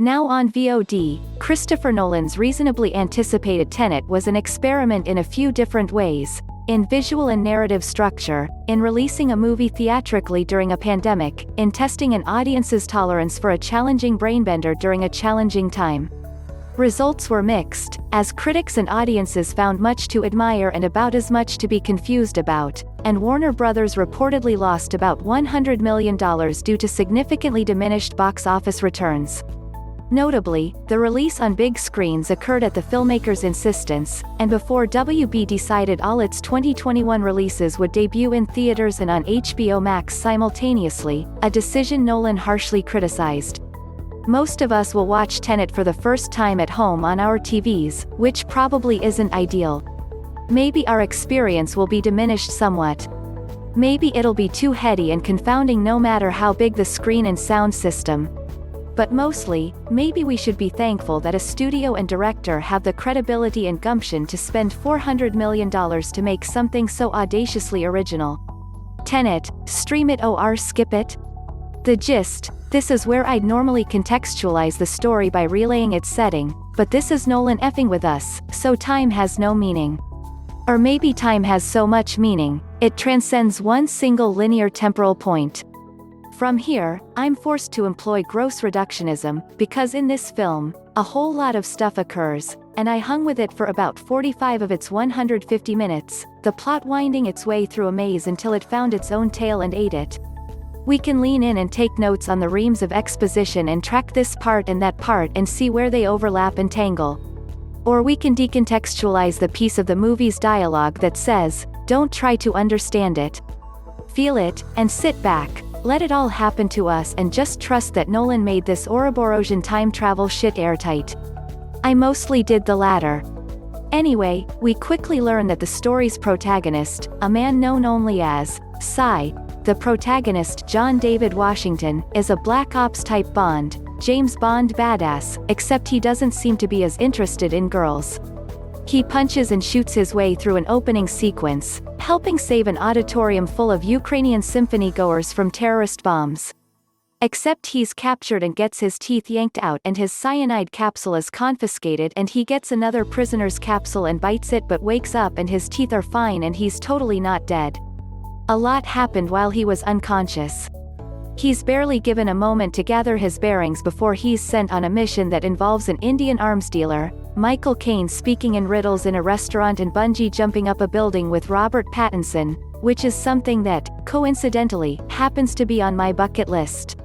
Now on VOD, Christopher Nolan's reasonably anticipated Tenet was an experiment in a few different ways: in visual and narrative structure, in releasing a movie theatrically during a pandemic, in testing an audience's tolerance for a challenging brainbender during a challenging time. Results were mixed, as critics and audiences found much to admire and about as much to be confused about, and Warner Bros. Reportedly lost about $100 million due to significantly diminished box office returns. Notably, the release on big screens occurred at the filmmaker's insistence, and before WB decided all its 2021 releases would debut in theaters and on HBO Max simultaneously, a decision Nolan harshly criticized. Most of us will watch Tenet for the first time at home on our TVs, which probably isn't ideal. Maybe our experience will be diminished somewhat. Maybe it'll be too heady and confounding no matter how big the screen and sound system. But mostly, maybe we should be thankful that a studio and director have the credibility and gumption to spend $400 million to make something so audaciously original. Tenet, stream it or skip it? The gist: this is where I'd normally contextualize the story by relaying its setting, but this is Nolan effing with us, so time has no meaning. Or maybe time has so much meaning, it transcends one single linear temporal point. From here, I'm forced to employ gross reductionism, because in this film, a whole lot of stuff occurs, and I hung with it for about 45 of its 150 minutes, the plot winding its way through a maze until it found its own tail and ate it. We can lean in and take notes on the reams of exposition and track this part and that part and see where they overlap and tangle. Or we can decontextualize the piece of the movie's dialogue that says, "Don't try to understand it. Feel it, and sit back. Let it all happen to us and just trust that Nolan made this ouroborosian time travel shit airtight." I mostly did the latter. Anyway, we quickly learn that the story's protagonist, a man known only as Sigh, the protagonist John David Washington, is a Black Ops-type Bond, James Bond badass, except he doesn't seem to be as interested in girls. He punches and shoots his way through an opening sequence, helping save an auditorium full of Ukrainian symphony-goers from terrorist bombs. Except he's captured and gets his teeth yanked out and his cyanide capsule is confiscated and he gets another prisoner's capsule and bites it but wakes up and his teeth are fine and he's totally not dead. A lot happened while he was unconscious. He's barely given a moment to gather his bearings before he's sent on a mission that involves an Indian arms dealer, Michael Caine speaking in riddles in a restaurant and bungee-jumping up a building with Robert Pattinson, which is something that, coincidentally, happens to be on my bucket list.